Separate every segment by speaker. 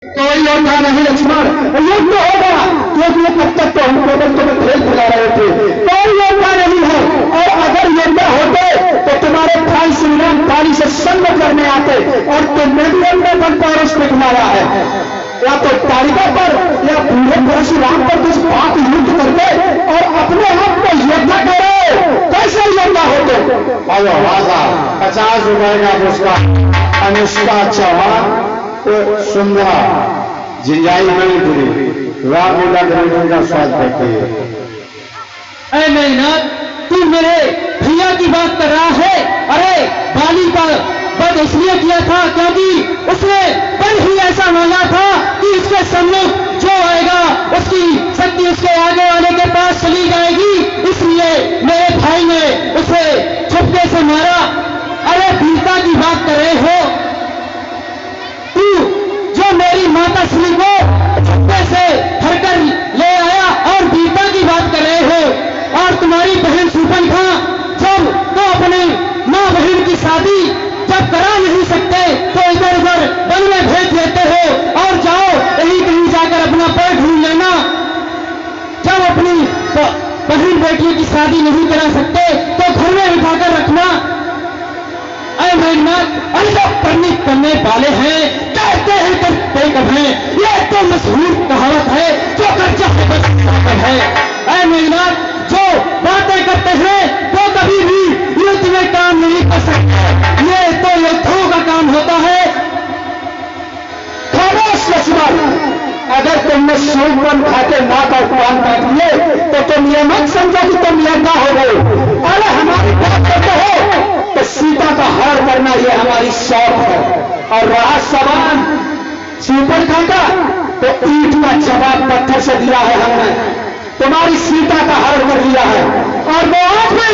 Speaker 1: कोई योद्धा नहीं लक्ष्मण, युद्ध होगा, क्योंकि तब तक तो हम केवल तुम्हें खेल खिला रहे थे। कोई योद्धा नहीं है, और अगर योद्धा होते तो तुम्हारे भाई श्रीराम पानी से संग करने आते, और तुमने भी अपने बल पर उस पे खिलाया है। या तो तालिका पर या बूढ़े परशुराम पर कुछ बात युद्ध करके और अपने आप को योद्धा करो, कैसे योद्धा होते?
Speaker 2: हेलो राजा, 50 रुपए का पुरस्कार अनुष्का चौहान तो सुंदरा जिंजाई मणिपुरी रामलीला ग्रंथन का स्वाद करती है।
Speaker 3: अरे मेघनाथ, तू मेरे भैया की बात कर रहा है? अरे बाली का वध इसलिए किया था क्योंकि उसने बल ही ऐसा मांगा था कि इसके सम्मुख जो आएगा उसकी शक्ति उसके आगे वाले के पास चली जाएगी, इसलिए मेरे भाई ने उसे छुपके से मारा। अरे वीरता की बात कर रहे हो तू, जो मेरी माता श्री को छुपके से धरकर ले आया, और वीरता की बात कर रहे हो। और तुम्हारी बहन शूर्पणखा जब तो अपनी माँ बहन की शादी जब करा नहीं सकते तो इधर उधर वन में भेज देते हो, और जाओ कहीं कहीं जाकर अपना पैर ढूंढ लेना। जब अपनी बहन बेटियों की शादी नहीं करा सकते तो घर में उठाकर रखना। अरे मेघनाथ, अरे लोग परिणित करने वाले हैं, कहते हैं तो बेकब हैं, ये तो मशहूर कहावत है, जो कर चाहे बस है। अरे मेघनाथ, जो बातें करते हैं वो कभी भी युद्ध में काम नहीं कर सकते, ये तो योद्धाओं का काम होता है।
Speaker 1: खामोश लक्ष्मण, अगर तुमने शूर्पणखा के नाक और कान काट लिए तो तुम ये मत समझो कि तुम योद्धा हो गए। अरे हमारी बात करते हो तो सीता का हार करना ये हमारी शौक है, और रहा सवाल शूर्पणखा का, तो ईंट का जवाब पत्थर से दिया है हमने। तुम्हारी सीता का हरण कर लिया है, और वो आज भी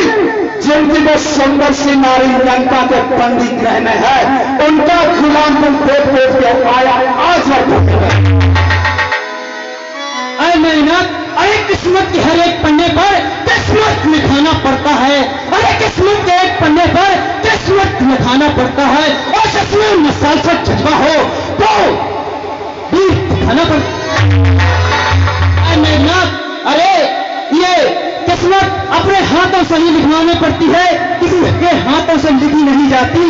Speaker 1: जिनकी वो सुंदर सी नारी लंका के बंदी गृह में है, उनका गुलाम तुम देख देख के आया आज
Speaker 3: अरे मेहनत, अरे किस्मत के हर एक पन्ने पर किस्मत लिखाना पड़ता है। अरे किस्मत के एक पन्ने पर किस्मत लिखाना पड़ता है, और जिसमें मुसलसल जज्बा हो तो भी दिखाना पड़ता है। मेहनत, अरे ये किस्मत अपने हाथों से ही लिखवानी पड़ती है, किसी के हाथों से लिखी नहीं जाती।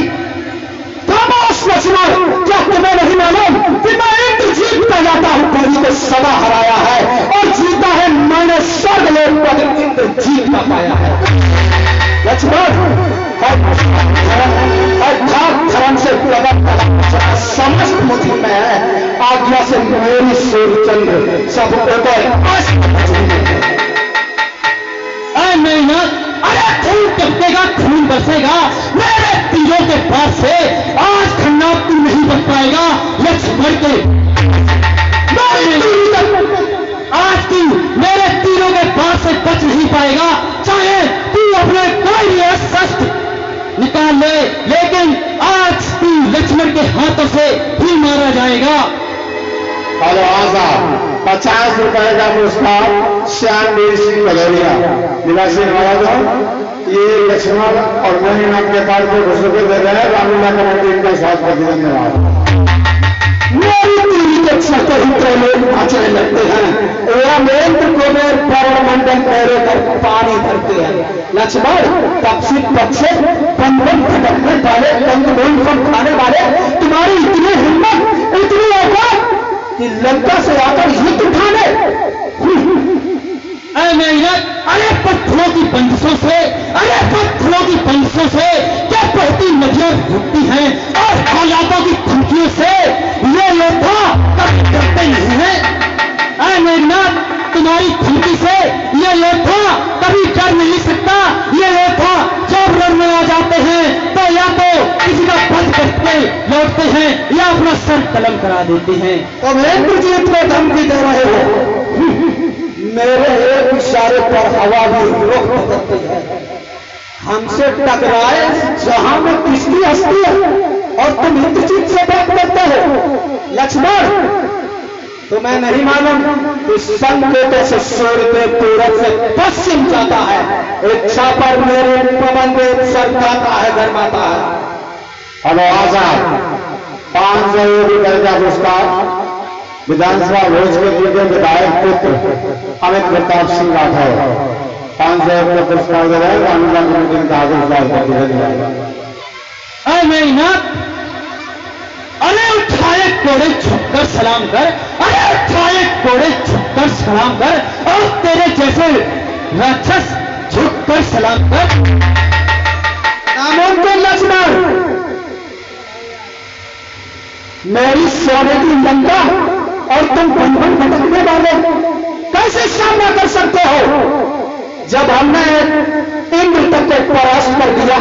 Speaker 1: खामोश लक्ष्मण, क्या तुम्हें नहीं मालूम कि मैं इंद्र जीतता जाता हूं? बलि को सदा हराया है, और जीता है मैंने स्वर्ग लोक पर इंद्र जीत का पाया है। लक्ष्मण, धर्म से समस्त मुझ में है, आज्ञा से मेरी सूर्यचंद्र सब
Speaker 3: अरे मेहनत, अरे खून टपकेगा, खून बरसेगा मेरे तीरों के पास से, आज खन्ना तू नहीं बच पाएगा लक्ष्मण के। आज तू मेरे तीरों के पास से बच नहीं पाएगा, चाहे तू अपने कोई भी शस्त्र निकाल ले, लेकिन आज तू लक्ष्मण के हाथों से ही मारा जाएगा।
Speaker 2: हेलो आजाद, 50 रुपए का पुरस्कार श्यामवीर सिंह भदौरिया निवासी नवादा, ये लक्ष्मण और मणिनाथ के पास जो घोषणा दे रहे हैं, रामलीला कमेटी इनका स्वागत करती है। धन्यवाद।
Speaker 1: मेरी पीढ़ी के सतहित लोग नाचने लगते हैं, रामेंद्र को मेरे पवन मंडल पैरों पर पानी भरते हैं। लक्ष्मण, पक्षी पक्षे बंधन भटकने वाले, कंदमूल सब खाने वाले, तुम्हारी इतनी हिम्मत, इतनी औकात कि लंका से आकर युद्ध उठाने।
Speaker 3: अरे मेहनत, अरे पत्थरों की बंदिशों से, अरे पत्थरों की बंदिशों से क्या बहती नदियां रुकती हैं, और हालातों की धमकियों से ये योद्धा कभी डरते नहीं है। अरे मेघनाथ, तुम्हारी धमकी से ये योद्धा कभी डर नहीं सकता। ये योद्धा जब रण में आ जाते हैं तो या तो किसी का वध करके लौटते हैं या अपना सर कलम करा देते हैं।
Speaker 1: तो इंद्र जी इतने धमकी दे रहे हो, मेरे एक इशारे पर हवा भी रुख बदलती है, हमसे टकराए जहां में किसकी हस्ती है, और तुम इंद्रजीत से बात करते हो। लक्ष्मण, तुम्हें नहीं मालूम कि संकेतों से सूर्य पूरब से पश्चिम जाता है, इच्छा पर मेरे पवन देव सर जाता है, गरमाता है।
Speaker 2: हेलो आजाद, 500 रुपए का पुरस्कार विधानसभा भोज के द्वितीय विधायक पुत्र अमित प्रताप सिंह राठौर 500 रुपये पुरस्कार दे रहे हैं। रामलीला कमेटी का आगे विचार करते हैं।
Speaker 3: अरे उठाए कोड़े झुककर सलाम कर, अरे उठाए कोड़े झुककर सलाम कर, और तेरे जैसे राक्षस झुककर सलाम कर।
Speaker 1: नामुमकिन लक्ष्मण, मेरी सोने की लंका और तुम बंधन भटकने वाले कैसे सामना कर सकते हो? जब हमने इंद्र तक को परास्त कर दिया,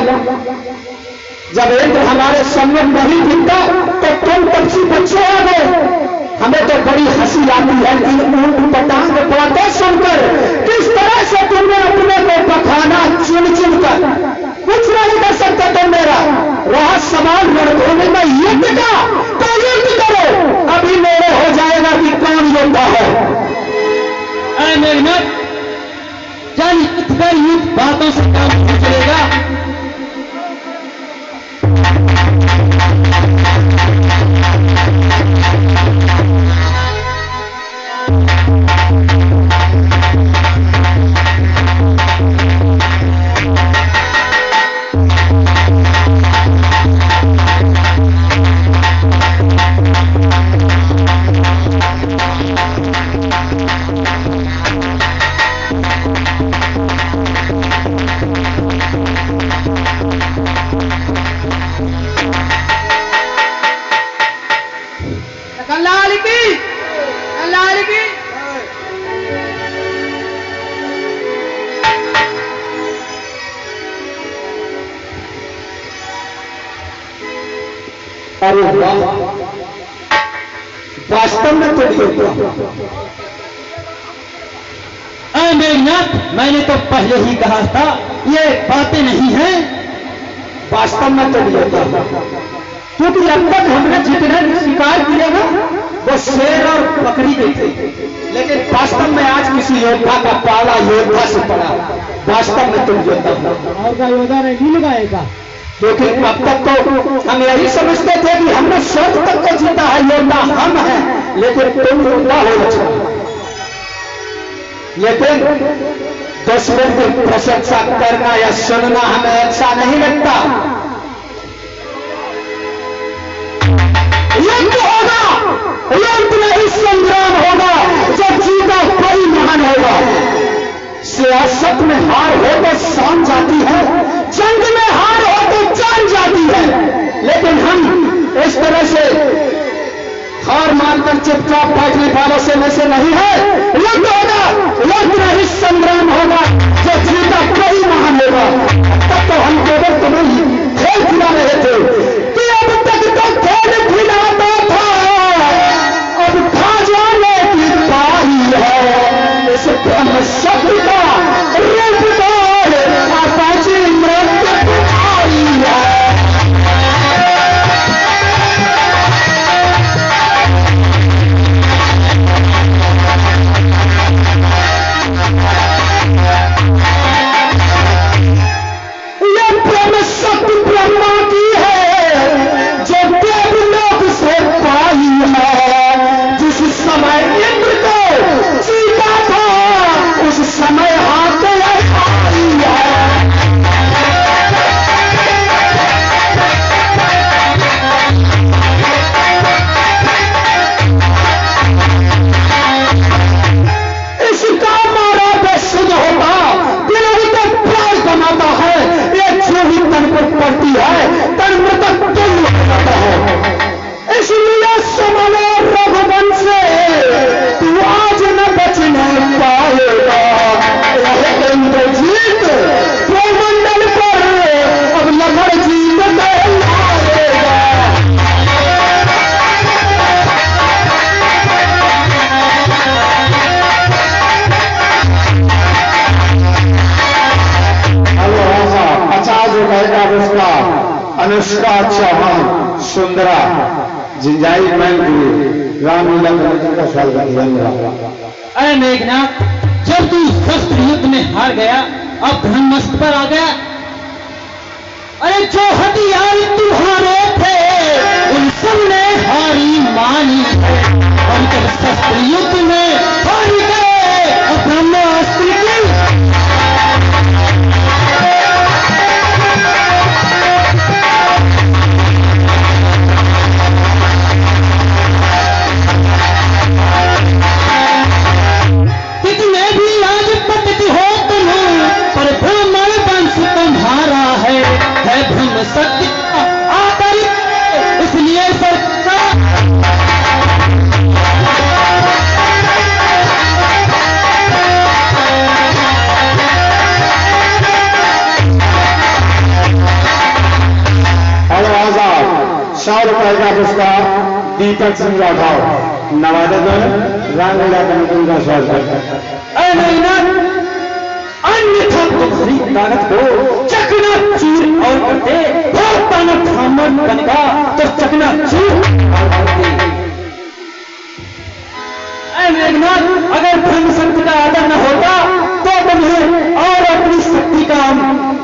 Speaker 1: जब इंद्र हमारे सम्मुख नहीं दिखता तो तुम पक्षी बच्चे आ गए। हमें तो बड़ी हंसी आती है कि ऊंट पटांग बातें सुनकर किस तरह से तुमने अपने को बखाना चुन चुन कर। कुछ नहीं कर सकते तुम मेरा। रहा सवाल रणभूमि में युद्ध का, तो युद्ध करो। अभी मेरे हो जाएगा कि कौन योद्धा है।
Speaker 3: अरे मेघनाथ, जान इतना युद्ध बातों से काम नहीं चलेगा।
Speaker 1: अरे वाह, वास्तव में तो योद्धा।
Speaker 3: मेघनाथ, मैंने तो पहले ही कहा था ये बातें नहीं हैं।
Speaker 1: वास्तव में तो योद्धा, क्योंकि अब तक हमने जितने शिकार किए हैं वो शेर और बकरी के थे, लेकिन वास्तव में आज किसी योद्धा का पाला योद्धा से पड़ा। वास्तव में तुम योद्धा हो।
Speaker 3: और का योद्धा नहीं लगाएगा,
Speaker 1: क्योंकि अब तक तो हम यही समझते थे कि हमने स्वर्ग तक को जीता है, योद्धा हम हैं, लेकिन तुम योद्धा हो लक्ष्मण। लेकिन दुश्मन की प्रशंसा करना या सुनना हमें अच्छा नहीं लगता। युद्ध होगा, युद्ध नहीं संग्राम होगा। जब जीता कोई महान होगा। सियासत में हार हो तो शान जाती है, जंग में हार हो तो जान जाती है, लेकिन हम इस तरह से हार मानकर चुपचाप बैठने वालों से में से नहीं है। युद्ध होगा, युद्ध नहीं संग्राम होगा। जब जीता कोई महान होगा। तब तो हम केवल तुम्हें खेल खिला रहे थे कि अब तक तो खेल खिलाता था, अब खा जाने की बारी है। इस ब्रह्म शब्द का रूपदार अपाची मृत्यु तुम्हारी है। यह ब्रह्म शक्ति ब्रह्मा की है, जो देवलोक से पाई है। जिस समय इंद्र को जीता था, उस समय हाथ आई है। इसका मारा बेसुध होगा, दिलों को प्राण बनाता है। ये जो ही तन पर पड़ती है, तन मृतक तुल्य हो जाता है। इसलिए समलो रघुवंश से तू आज न बचने पाएगा। यह इंद्रजीत भूमंडल पर अब लहर जीत कहलाएगा।
Speaker 2: हेलो आशा 50 रुपए का पुरस्कार अनुष्का चौहान सुंदरा जिंजाई बैंक रामलीला कमेटी का स्वागत धन्यवाद।
Speaker 3: अरे मेघनाथ, जब तू शस्त्र युद्ध में हार गया, अब धर्मस्थ पर आ गया। अरे जो हथियार तुम्हारे थे, उन सब ने हारी मानी है। और जब
Speaker 2: पुरस्कार दीपक सिंह राठौर नवादा में रामलीला कमेटी का स्वागत है।
Speaker 3: अन्यथा तुम्हारी ताकत को चकना चूर और कर दे, बहुत ताकत हमन बनेगा तो चकना चूर और कर दे। मेघनाथ, अगर ब्रह्म शक्ति का आदर न होता तो तुम्हें और अपनी शक्ति का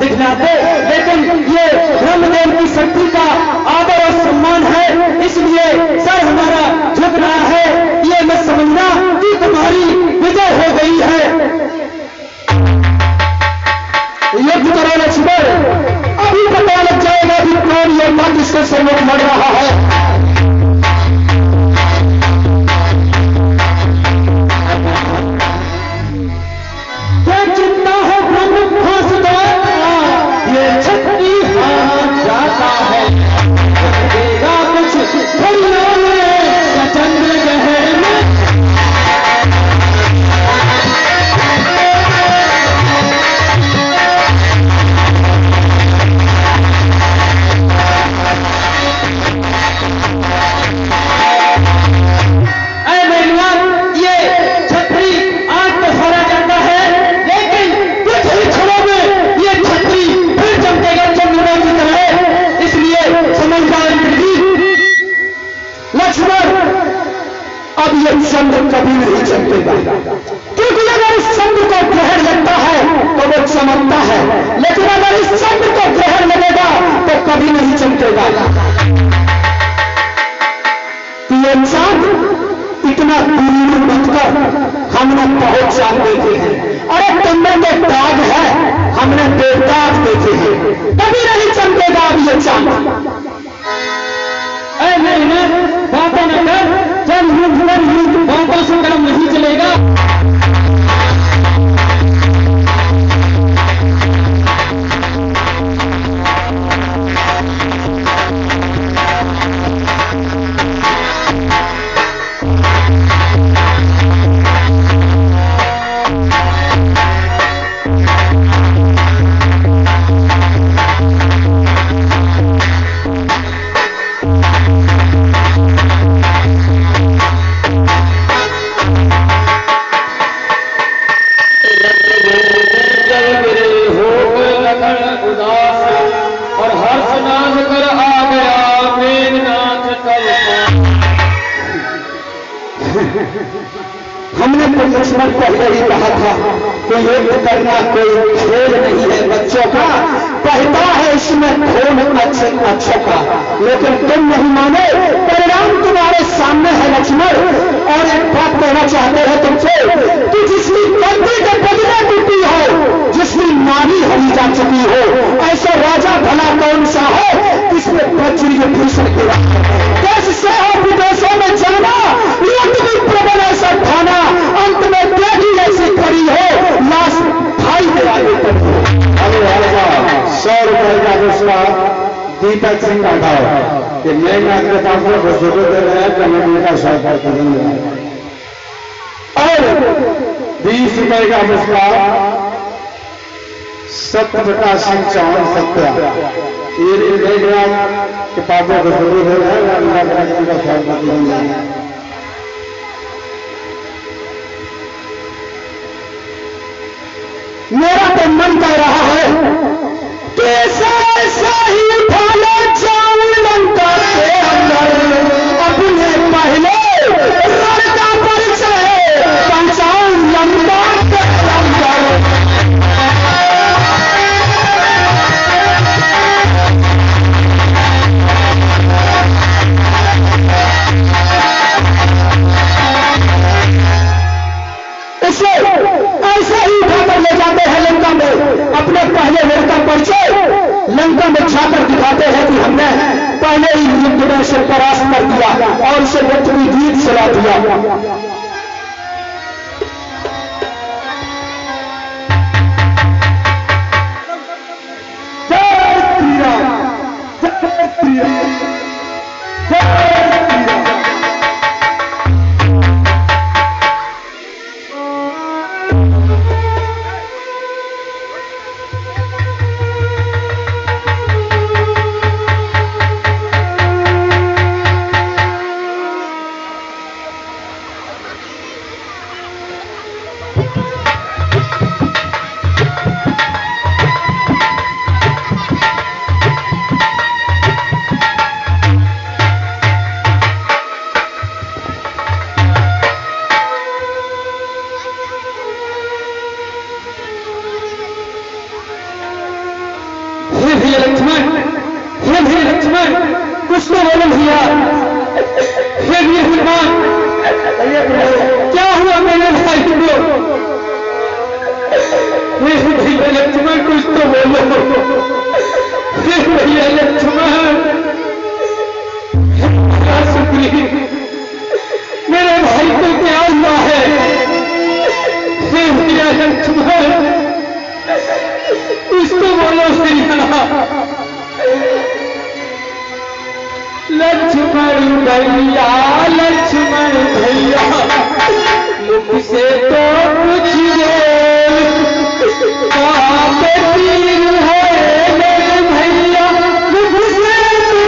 Speaker 3: दिखलाते, लेकिन ये ब्रह्मदेव की शक्ति का आदर और सम्मान है, इसलिए सर हमारा झुक रहा है। ये मत समझना कि तुम्हारी विजय हो गई है।
Speaker 1: युद्ध करो लक्ष्मण, अभी पता लग जाएगा कि कौन योद्धा किसके सम्मुख लड़ रहा है। चंद्र कभी नहीं चमकेगा, क्योंकि अगर इस चंद्र को ग्रहण लगता है तो वो चमकता है, लेकिन अगर इस चंद्र को ग्रहण लगेगा तो कभी नहीं चमकेगा। कि ये चांद इतना दूर उठकर हमने बहुत चांद देखे हैं, अरे कमर में दाग है, हमने बेदाग देखे हैं, कभी नहीं चमकेगा अब ये चांद।
Speaker 3: बातें न कर, जब युद्ध बातों से कर्म नहीं चलेगा।
Speaker 1: हमने तो लक्ष्मण पहले ही कहा था कि युद्ध करना कोई खेल नहीं है बच्चों का, कहता है इसमें खून अच्छों का, लेकिन तुम नहीं माने। परिणाम तुम्हारे सामने है लक्ष्मण। और एक बात कहना चाहते हैं तुमसे कि जिसकी गलती के बदले टूटी हो, जिसकी नारी हरी जा चुकी हो, ऐसा राजा भला कौन सा हो जिसमें वज्र विभूषण गिरा। देश से हो विदेशों में जाना, युद्ध भी प्रबल ऐसा खाना, अंत में देगी ऐसी खड़ी हो, लाश भाई के आगे पड़ी हो।
Speaker 2: 100 रुपए का पुरस्कार दीपक सिंह राठौर के मेघनाथ के पास में घोषणा दे रहे हैं, कमेटी का स्वागत करेंगे। और 20 रुपए का पुरस्कार सत्य प्रकाश सिंह चौहान सत्या, ये मेघनाथ के पास में घोषणा दे रहे हैं, कमेटी का स्वागत करेंगे।
Speaker 1: मेरा तो मन कह रहा है कि ऐसा ही उठा लो जाऊं लंका के अंदर, अपने पहले रण का परिचय पहचान लंका के अंदर। इसे ऐसे ही उठाकर ले जाते हैं लंका में, अपने पहले रण का परिचय लंका में जाकर दिखाते हैं कि हमने पहले ही युद्ध में उसे परास्त कर दिया और उसे पृथ्वी जीत चला दिया।
Speaker 3: लक्ष्मण कुछ तो बोलो भैया। लक्ष्मण भैया लक्ष्मण भैया मुख से तो कुछ कहाँ पे तीर है मेरे भैया मुख से तो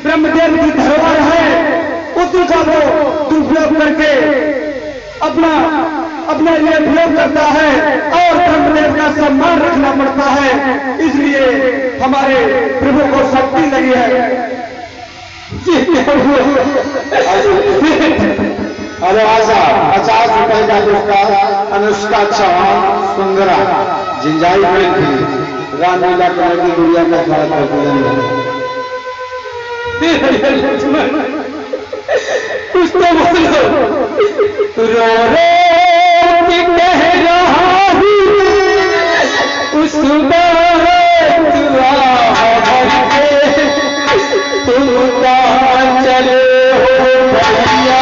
Speaker 1: ब्रह्मदेव की धरोहर है, उसी का वो दुरुपयोग करके अपना लिए उपयोग करता है और ब्रह्मदेव का सम्मान रखना पड़ता है। इसलिए हमारे प्रभु को शक्ति लगी है।
Speaker 2: अरे आशा 50 रुपए का पुरस्कार अनुष्का चौहान सुंदरा जिंजाई थी रामलीला कमेटी गुड़िया का स्वागत
Speaker 3: कुछ तो बोलो। रो रो के कह रहा हूँ उस बात तुम कहाँ चले हो भैया।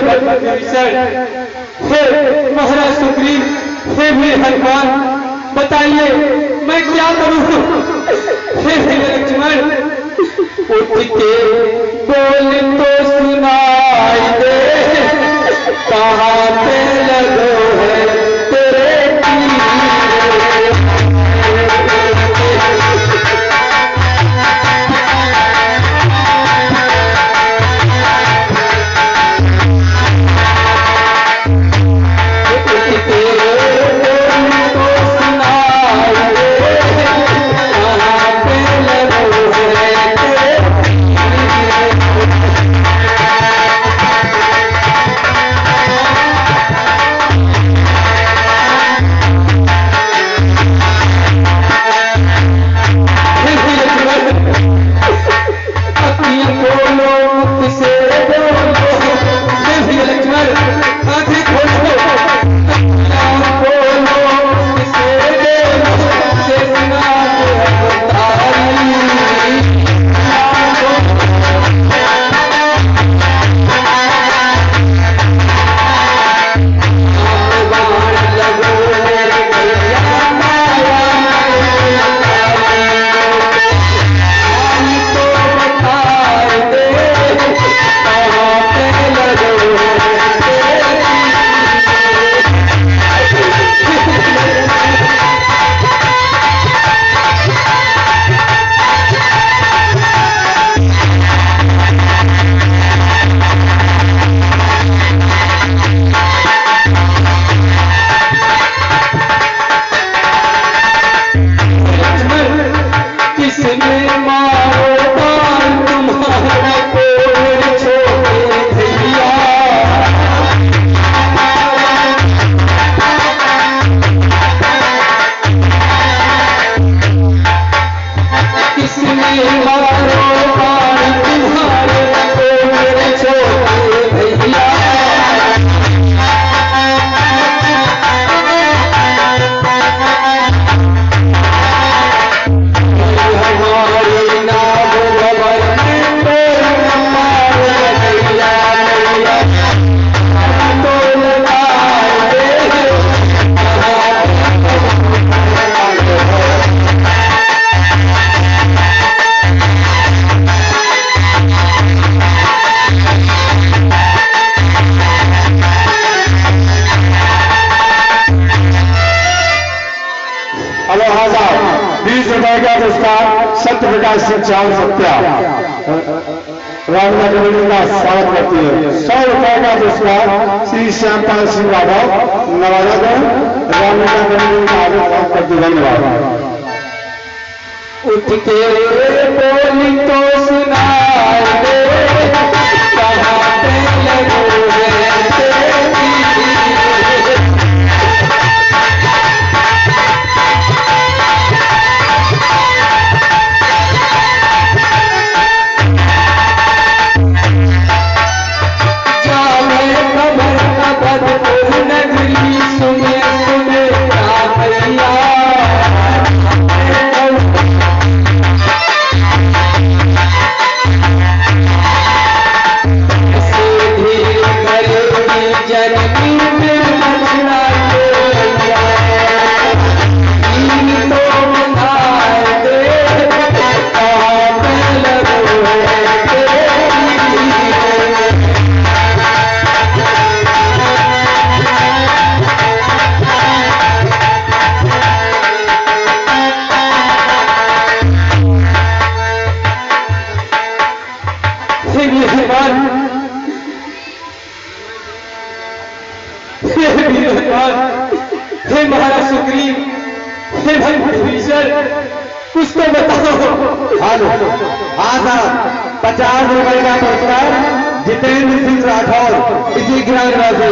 Speaker 3: हे महाराज सुग्रीव, हे मेरे हनुमान, बताइए मैं क्या करूं? हे मेरे लक्ष्मण, उठ के बोल तो सुनाई दे, कहाँ पे लगो है तेरे तीर?
Speaker 2: सत्य प्रकाश से चावल सत्या रामना कमेटी का स्वागत करती है। 100 रुपए का पुरस्कार श्री श्यामपाल सिंह राघव नवाजागढ़ रामना कमेटी का स्वागत करती है। धन्यवाद।
Speaker 3: उठ के बोली तो सुनाई दे, कहाँ पे लगो है तेरे तीर? हे महाराज सुग्रीव, हे भाई विभीषण, कुछ तो बताओ।
Speaker 1: हाँ साहब, 50 रुपए का पुरस्कार जितेंद्र सिंह राठौर, इसी ग्राम निवासी,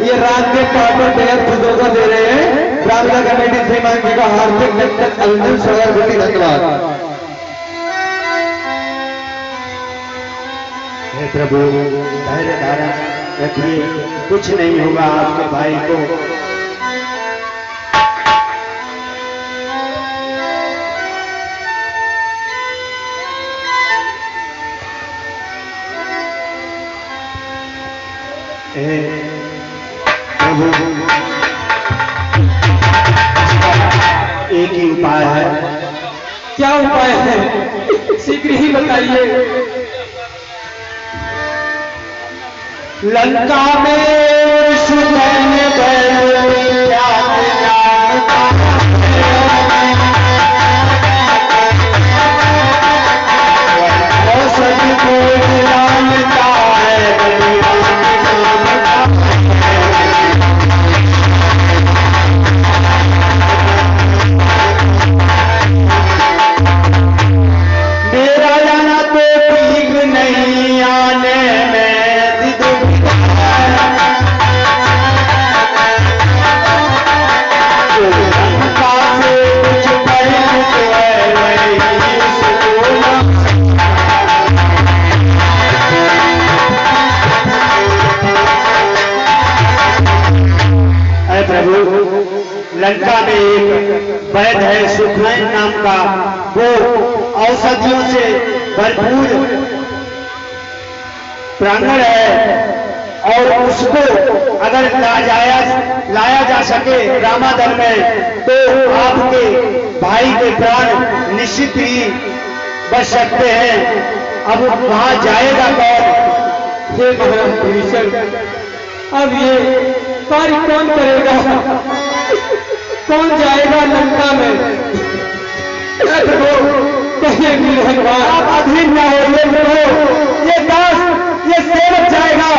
Speaker 1: ये रात के पार्टनर बेहद खुशों को दे रहे हैं। रामला कमेटी श्रीमान जी का हार्दिक अभिनंदन स्वागत। धन्यवाद।
Speaker 2: हे प्रभु धैर्य धारण रखिए, कुछ नहीं होगा आपके भाई को। प्रभु एक ही उपाय है।
Speaker 3: क्या उपाय है, शीघ्र ही बताइए।
Speaker 2: लंका में सुतन क्या सभी को जानता है। मेरा जाना तो ठीक नहीं, आने में दुविधा लंका से कुछ परिचित है वही सुना। अरे प्रभु, लंका में एक वैद है सुखैन नाम का, वो औषधियों से भरपूर प्रांगण है, और उसको अगर लाया जा सके रामादल में, तो आपके भाई के प्राण निश्चित ही बच सकते हैं। अब वहां जाएगा कौन?
Speaker 3: हे महाराज विभीषण, अब ये कार्य कौन करेगा? कौन जाएगा लंका में? भगवान
Speaker 2: आप अधीर न हो, ये दास, ये सेवक जाएगा।